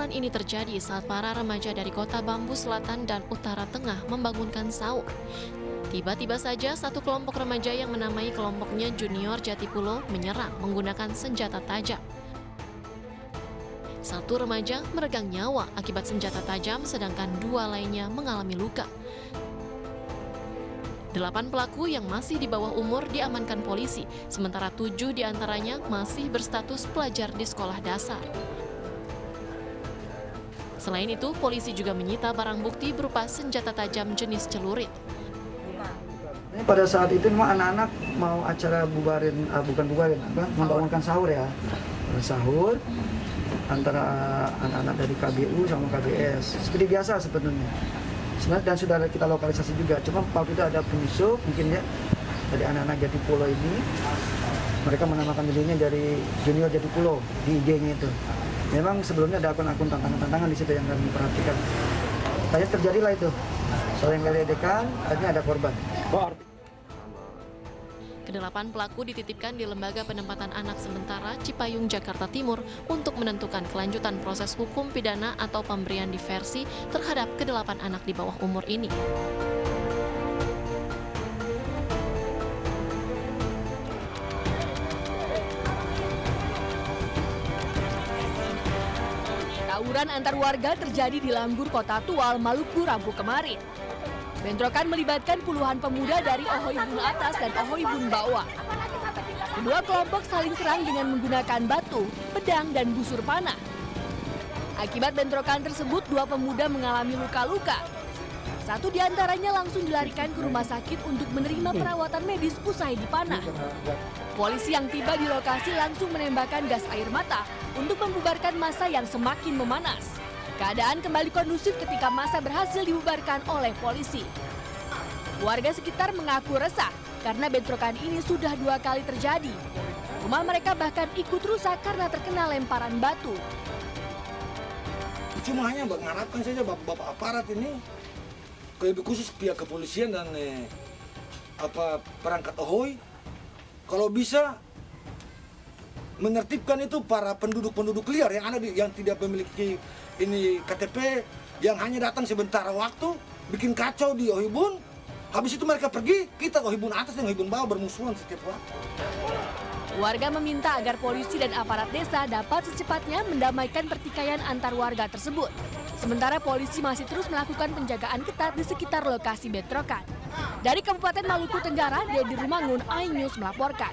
Kericuhan ini terjadi saat para remaja dari kota Bambu Selatan dan Utara Tengah membangunkan sahur. Tiba-tiba saja satu kelompok remaja yang menamai kelompoknya Junior Jatipulo menyerang menggunakan senjata tajam. Satu remaja meregang nyawa akibat senjata tajam, sedangkan dua lainnya mengalami luka. 8 pelaku yang masih di bawah umur diamankan polisi, sementara 7 diantaranya masih berstatus pelajar di sekolah dasar. Selain itu, polisi juga menyita barang bukti berupa senjata tajam jenis celurit. Pada saat itu memang anak-anak mau acara membangunkan sahur ya. Sahur antara anak-anak dari KBU sama KBS. Seperti biasa sebetulnya. Dan sudah kita lokalisasi juga. Cuma waktu itu ada penyusup mungkin ya dari anak-anak Jatipulo ini. Mereka menamakan dirinya dari Junior Jatipulo di IG-nya itu. Memang sebelumnya ada akun-akun tantangan-tantangan di situ yang kami perhatikan. Tanya terjadilah itu. Saling ledekan, akhirnya ada korban. Kedelapan pelaku dititipkan di Lembaga Penempatan Anak Sementara Cipayung, Jakarta Timur untuk menentukan kelanjutan proses hukum pidana atau pemberian diversi terhadap kedelapan anak di bawah umur ini. Tawuran antar warga terjadi di Lambur, Kota Tual, Maluku, Rabu kemarin. Bentrokan melibatkan puluhan pemuda dari Ohoibun Atas dan Ohoibun Bawah. Kedua kelompok saling serang dengan menggunakan batu, pedang, dan busur panah. Akibat bentrokan tersebut, dua pemuda mengalami luka-luka. Satu di antaranya langsung dilarikan ke rumah sakit untuk menerima perawatan medis usai dipanah. Polisi yang tiba di lokasi langsung menembakkan gas air mata untuk membubarkan massa yang semakin memanas. Keadaan kembali kondusif ketika massa berhasil dibubarkan oleh polisi. Warga sekitar mengaku resah karena bentrokan ini sudah 2 kali terjadi. Rumah mereka bahkan ikut rusak karena terkena lemparan batu. Cuma hanya mengharapkan saja bapak aparat ini, lebih khusus pihak kepolisian dan perangkat Ohoi, kalau bisa menertibkan itu para penduduk-penduduk liar yang tidak memiliki ini KTP, yang hanya datang sebentar waktu, bikin kacau di Ohoibun, habis itu mereka pergi, kita Ohoibun Atas dan Ohoibun Bawah bermusuhan setiap waktu. Warga meminta agar polisi dan aparat desa dapat secepatnya mendamaikan pertikaian antar warga tersebut. Sementara polisi masih terus melakukan penjagaan ketat di sekitar lokasi bentrokan. Dari Kabupaten Maluku Tenggara, Dedi Rumangun, iNews melaporkan.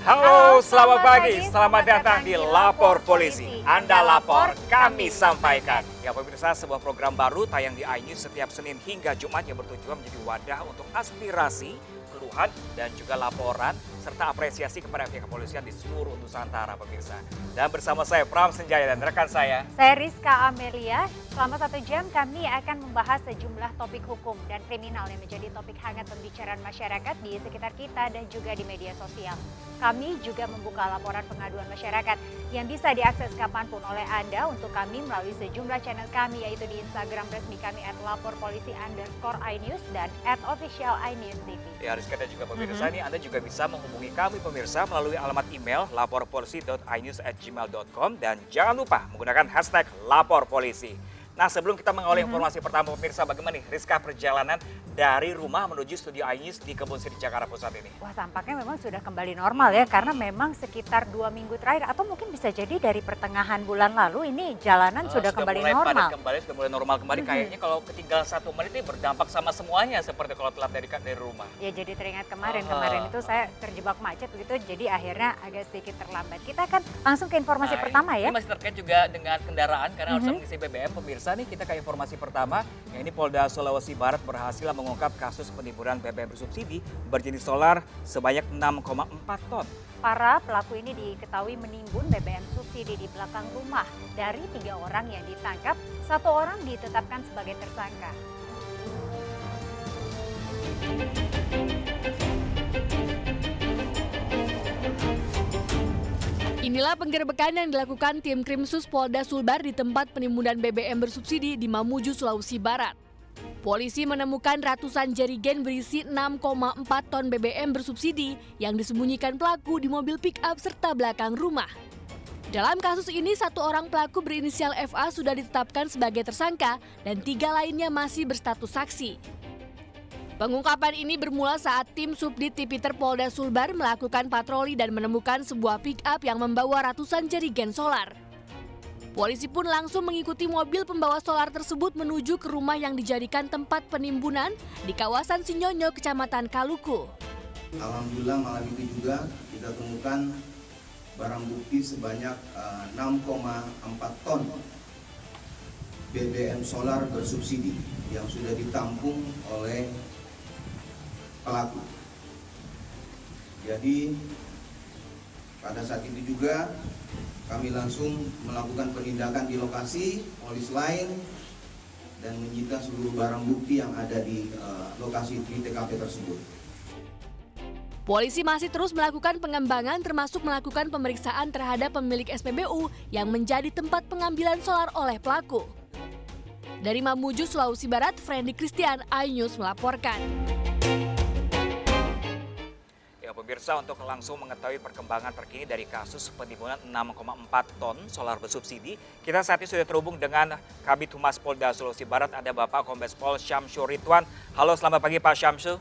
Halo, selamat pagi. Selamat datang di Lapor Polisi. Anda lapor, kami sampaikan. Ya pemirsa, sebuah program baru tayang di iNews setiap Senin hingga Jumat yang bertujuan menjadi wadah untuk aspirasi, keluhan, dan juga laporan serta apresiasi kepada pihak kepolisian di seluruh Nusantara pemirsa. Dan bersama saya Pram Senjaya dan rekan saya Rizka Amelia. Selama 1 jam kami akan membahas sejumlah topik hukum dan kriminal yang menjadi topik hangat pembicaraan masyarakat di sekitar kita dan juga di media sosial. Kami juga membuka laporan pengaduan masyarakat yang bisa diakses kapanpun oleh Anda untuk kami melalui sejumlah channel kami, yaitu di Instagram resmi kami @laporpolisi_inews dan @official_inews_tv. Ya Rizka dan juga pemirsa ini Anda juga bisa menghubungi kami pemirsa melalui alamat email laporpolisi.inews@gmail.com dan jangan lupa menggunakan hashtag #laporpolisi. Nah sebelum kita mengawali informasi pertama pemirsa, bagaimana nih Rizka perjalanan dari rumah menuju studio iNews di Kebun Siri Jakarta Pusat ini? Wah, tampaknya memang sudah kembali normal ya, karena memang sekitar 2 minggu terakhir atau mungkin bisa jadi dari pertengahan bulan lalu ini jalanan sudah kembali mulai normal. Sudah mulai normal kembali. Kayaknya kalau ketinggalan 1 menit ini berdampak sama semuanya seperti kalau telat dari rumah. Ya jadi teringat kemarin itu saya terjebak macet begitu, jadi akhirnya agak sedikit terlambat. Kita akan langsung ke informasi pertama ya. Ini masih terkait juga dengan kendaraan karena harus mengisi BBM pemirsa. pemirsa nih kita ke informasi pertama. Yang ini Polda Sulawesi Barat berhasil mengungkap kasus penipuan BBM bersubsidi berjenis solar sebanyak 6,4 ton. Para pelaku ini diketahui menimbun BBM subsidi di belakang rumah. Dari 3 orang yang ditangkap, 1 orang ditetapkan sebagai tersangka. Inilah penggerbekan yang dilakukan tim Krimsus Polda Sulbar di tempat penimbunan BBM bersubsidi di Mamuju, Sulawesi Barat. Polisi menemukan ratusan jerigen berisi 6,4 ton BBM bersubsidi yang disembunyikan pelaku di mobil pick-up serta belakang rumah. Dalam kasus ini, 1 orang pelaku berinisial FA sudah ditetapkan sebagai tersangka dan 3 lainnya masih berstatus saksi. Pengungkapan ini bermula saat tim Subdit Tipiter Polda Sulbar melakukan patroli dan menemukan sebuah pick-up yang membawa ratusan jerigen solar. Polisi pun langsung mengikuti mobil pembawa solar tersebut menuju ke rumah yang dijadikan tempat penimbunan di kawasan Sinyonyo, Kecamatan Kaluku. Alhamdulillah malam itu juga kita temukan barang bukti sebanyak 6,4 ton BBM solar bersubsidi yang sudah ditampung oleh pelaku. Jadi pada saat itu juga kami langsung melakukan penindakan di lokasi polis lain dan menyita seluruh barang bukti yang ada di lokasi di TKP tersebut. Polisi masih terus melakukan pengembangan termasuk melakukan pemeriksaan terhadap pemilik SPBU yang menjadi tempat pengambilan solar oleh pelaku. Dari Mamuju, Sulawesi Barat, Frendy Christian, iNews melaporkan. Ya pemirsa, untuk langsung mengetahui perkembangan terkini dari kasus penimbunan 6,4 ton solar bersubsidi, kita saat ini sudah terhubung dengan Kabid Humas Polda Sulawesi Barat, ada Bapak Kombes Pol Syamsu Ridwan. Halo, selamat pagi Pak Syamsu.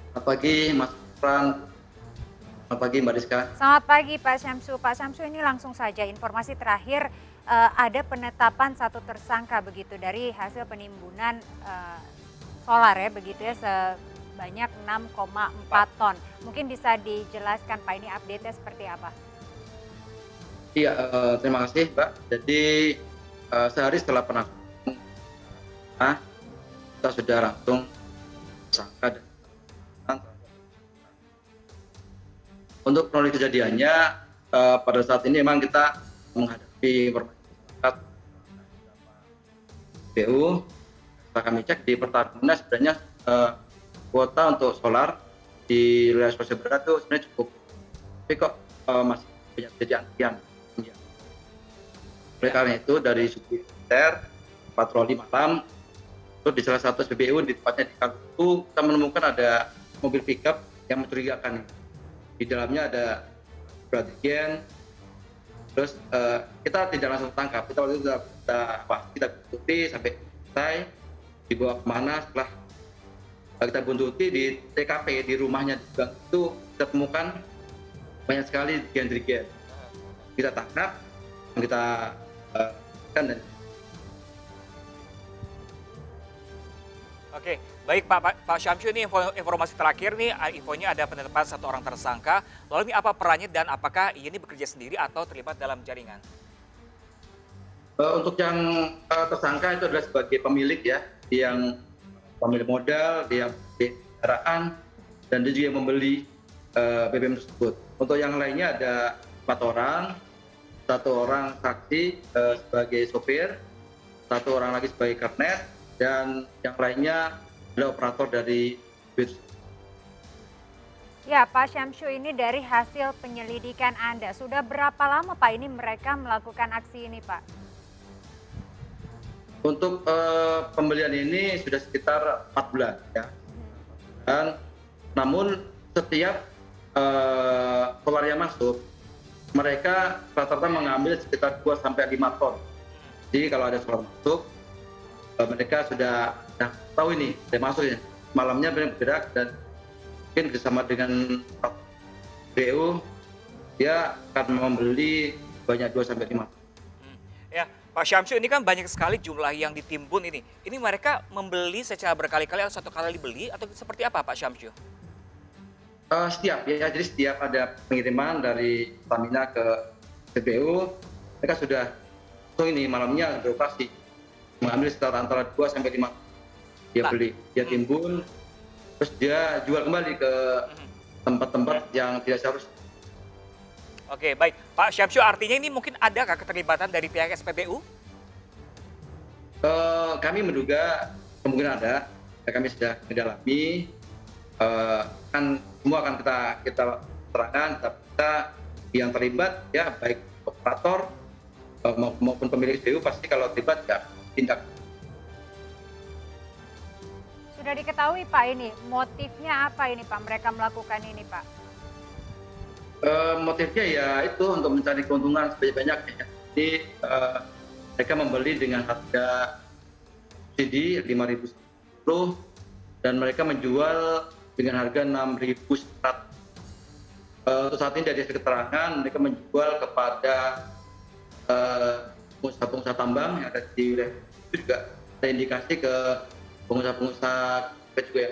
Selamat pagi Mas Fran. Selamat pagi Mbak Rizka. Selamat pagi Pak Syamsu. Pak Syamsu, ini langsung saja informasi terakhir, ada penetapan 1 tersangka begitu dari hasil penimbunan solar ya begitu ya sebanyak 6,4 ton. Mungkin bisa dijelaskan Pak, ini update-nya seperti apa? Iya, terima kasih Mbak. Jadi sehari setelah penangkapan kita sudah langsung tersangka. Untuk kronologi kejadiannya, pada saat ini memang kita menghadapi masyarakat BU. Setelah kami cek di Pertamina sebenarnya kuota untuk solar di wilayah Sulawesi Barat itu sebenarnya cukup, tapi kok masih banyak jadi antrian. Oleh karena itu dari Subditer patroli malam, itu di salah satu SPBU di tempatnya di Kaluku, kita menemukan ada mobil pickup yang mencurigakan. Di dalamnya ada jerigen. Terus kita tidak langsung tangkap, kita waktu itu kita buntuti sampai selesai, dibawa kemana. Setelah kita buntuti di TKP di rumahnya juga itu kita temukan banyak sekali jerigen. Kita tangkap, kita dan Oke, baik Pak Syamsu, ini informasi terakhir nih, infonya ada penetapan 1 orang tersangka. Lalu ini apa perannya dan apakah ini bekerja sendiri atau terlibat dalam jaringan? Untuk yang tersangka itu adalah sebagai pemilik ya, yang pemilik modal, dia kendaraan, dan dia juga membeli BBM tersebut. Untuk yang lainnya ada 4 orang, 1 orang saksi sebagai sopir, 1 orang lagi sebagai kernet, dan yang lainnya adalah operator dari bus. Ya Pak Syamsu, ini dari hasil penyelidikan Anda, sudah berapa lama Pak ini mereka melakukan aksi ini Pak? Untuk pembelian ini sudah sekitar 4 bulan ya. Dan namun setiap solar yang masuk, mereka rata-rata mengambil sekitar 2-5 ton. Jadi kalau ada solar masuk, mereka sudah tahu ini, sudah masuk ya. Malamnya bergerak dan mungkin bersama dengan BU, dia akan membeli banyak 2-5 ton. Ya, Pak Syamsu, ini kan banyak sekali jumlah yang ditimbun ini. Ini mereka membeli secara berkali-kali atau 1 kali dibeli atau seperti apa Pak Syamsu? Setiap ya, jadi setiap ada pengiriman dari Pertamina ke SPBU, mereka sudah langsung ini malamnya beroperasi, mengambil sekitar antara 2 sampai 5 dia beli, dia timbun, terus dia jual kembali ke tempat-tempat yang tidak seharusnya. Oke, baik. Pak Syamsu, artinya ini mungkin ada keterlibatan dari pihak SPBU? Kami menduga kemungkinan ada, kami sudah mendalami, kan semua akan kita terangkan, kita yang terlibat ya baik operator maupun pemilik SPBU pasti kalau terlibat ya tindak. Sudah diketahui Pak ini, motifnya apa ini Pak mereka melakukan ini Pak? Motifnya ya itu untuk mencari keuntungan sebanyak-banyaknya. Jadi mereka membeli dengan harga subsidi 5.000 dan mereka menjual dengan harga 6.100. Untuk saat ini dari keterangan mereka menjual kepada pengusaha-pengusaha tambang yang ada di wilayah itu juga ada indikasi ke pengusaha-pengusaha juga ya.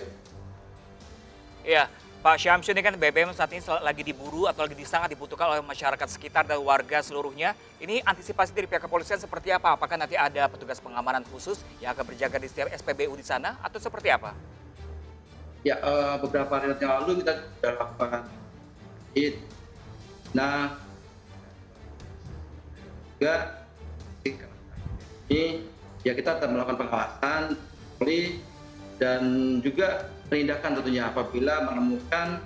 Iya, Pak Syamsu, ini kan BBM saat ini lagi diburu atau lagi sangat dibutuhkan oleh masyarakat sekitar dan warga seluruhnya. Ini antisipasi dari pihak kepolisian seperti apa? Apakah nanti ada petugas pengamanan khusus yang akan berjaga di setiap SPBU di sana atau seperti apa? Ya, beberapa hari yang lalu kita sudah lakukan nah juga ini ya kita akan melakukan pengawasan dan juga penindakan tentunya apabila menemukan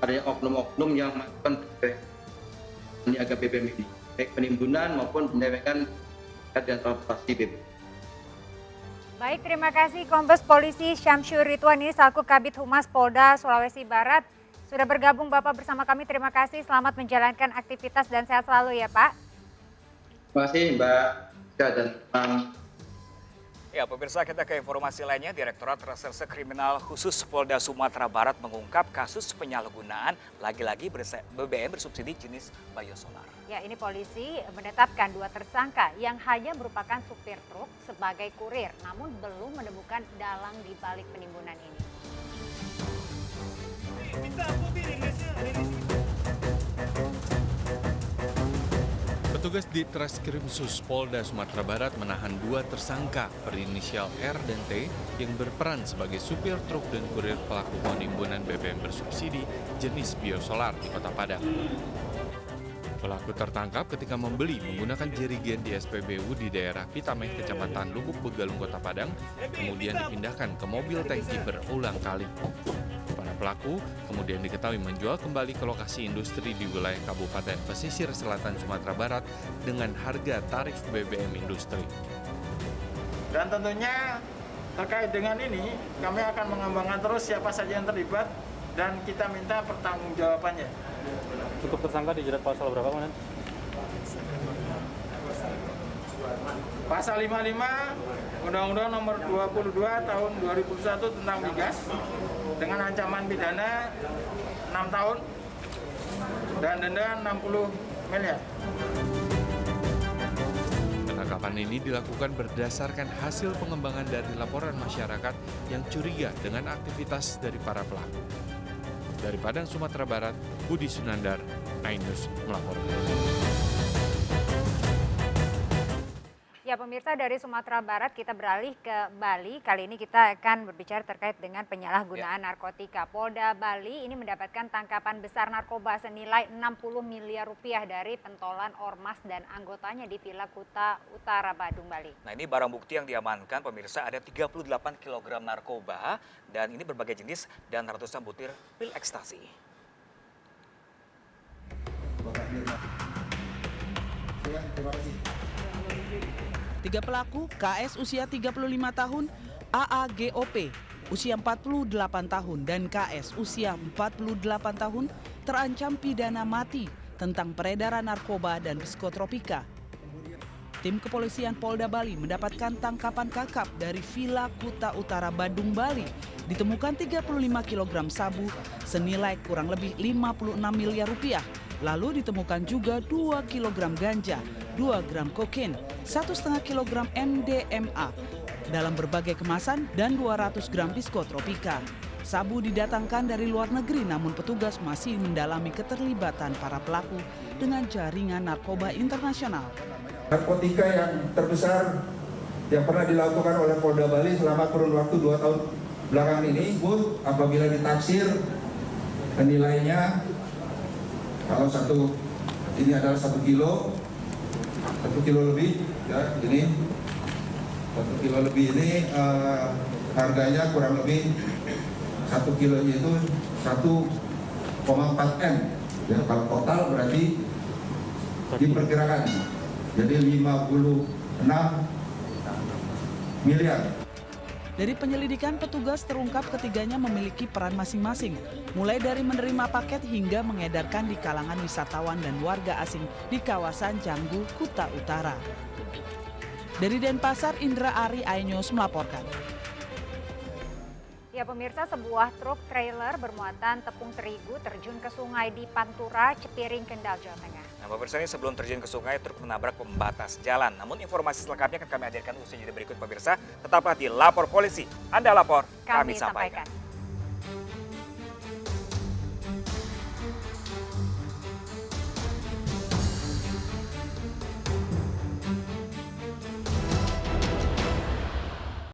adanya oknum-oknum yang melakukan peniaga BBM ini, baik penimbunan maupun penyelewengan dan transportasi BBM. Baik, terima kasih Kombes Polisi Syamsu Ridwan ini selaku Kabid Humas Polda Sulawesi Barat. Sudah bergabung Bapak bersama kami, terima kasih. Selamat menjalankan aktivitas dan sehat selalu ya Pak. Terima kasih Mbak dan Ya, pemirsa, kita ke informasi lainnya. Direktorat Reserse Kriminal Khusus Polda Sumatera Barat mengungkap kasus penyalahgunaan lagi-lagi BBM bersubsidi jenis biosolar. Ya, ini polisi menetapkan 2 tersangka yang hanya merupakan supir truk sebagai kurir, namun belum menemukan dalang di balik penimbunan ini. Petugas di Treskrimsus Polda Sumatera Barat menahan 2 tersangka berinisial R dan T yang berperan sebagai supir truk dan kurir pelaku penimbunan BBM bersubsidi jenis biosolar di Kota Padang. Pelaku tertangkap ketika membeli menggunakan jerigen di SPBU di daerah Pitameh, Kecamatan Lubuk Begalung, Kota Padang, kemudian dipindahkan ke mobil tangki berulang kali. Para pelaku kemudian diketahui menjual kembali ke lokasi industri di wilayah Kabupaten Pesisir Selatan Sumatera Barat dengan harga tarif BBM industri. Dan tentunya terkait dengan ini, kami akan mengembangkan terus siapa saja yang terlibat dan kita minta pertanggungjawabannya. Cukup tersangka dijerat pasal berapa kemudian? Pasal 55 Undang-Undang Nomor 22 Tahun 2001 tentang migas dengan ancaman pidana 6 tahun dan denda 60 miliar. Penangkapan ini dilakukan berdasarkan hasil pengembangan dari laporan masyarakat yang curiga dengan aktivitas dari para pelaku. Dari Padang, Sumatera Barat, Budi Sunandar, iNews melaporkan. Ya pemirsa, dari Sumatera Barat kita beralih ke Bali. Kali ini kita akan berbicara terkait dengan penyalahgunaan narkotika. Polda Bali ini mendapatkan tangkapan besar narkoba senilai 60 miliar rupiah dari pentolan ormas dan anggotanya di Villa Kuta Utara, Badung, Bali. Nah, ini barang bukti yang diamankan pemirsa, ada 38 kg narkoba dan ini berbagai jenis dan ratusan butir pil ekstasi. Terima kasih. 3 pelaku, KS usia 35 tahun, AAGOP usia 48 tahun, dan KS usia 48 tahun terancam pidana mati tentang peredaran narkoba dan psikotropika. Tim kepolisian Polda Bali mendapatkan tangkapan kakap dari Villa Kuta Utara, Badung, Bali. Ditemukan 35 kg sabu senilai kurang lebih 56 miliar rupiah. Lalu ditemukan juga 2 kg ganja, 2 gram kokain, 1,5 kg MDMA dalam berbagai kemasan dan 200 gram psikotropika. Sabu didatangkan dari luar negeri, namun petugas masih mendalami keterlibatan para pelaku dengan jaringan narkoba internasional. Narkotika yang terbesar yang pernah dilakukan oleh Polda Bali selama kurun waktu 2 tahun belakangan ini, Bu, apabila ditaksir nilainya kalau ini adalah 1 kilo lebih, ya ini 1 kilo lebih ini harganya kurang lebih 1 kilonya itu 1,4 M. Ya, kalau total berarti diperkirakan jadi 56 miliar. Dari penyelidikan petugas terungkap ketiganya memiliki peran masing-masing, mulai dari menerima paket hingga mengedarkan di kalangan wisatawan dan warga asing di kawasan Canggu, Kuta Utara. Dari Denpasar, Indra Ari, iNews melaporkan. Ya pemirsa, sebuah truk trailer bermuatan tepung terigu terjun ke sungai di Pantura, Cepiring, Kendal, Jawa Tengah. Nah pemirsa, ini sebelum terjun ke sungai, truk menabrak pembatas jalan. Namun informasi selengkapnya akan kami hadirkan usai jeda berikut pemirsa. Tetaplah di Lapor Polisi. Anda lapor, kami sampaikan.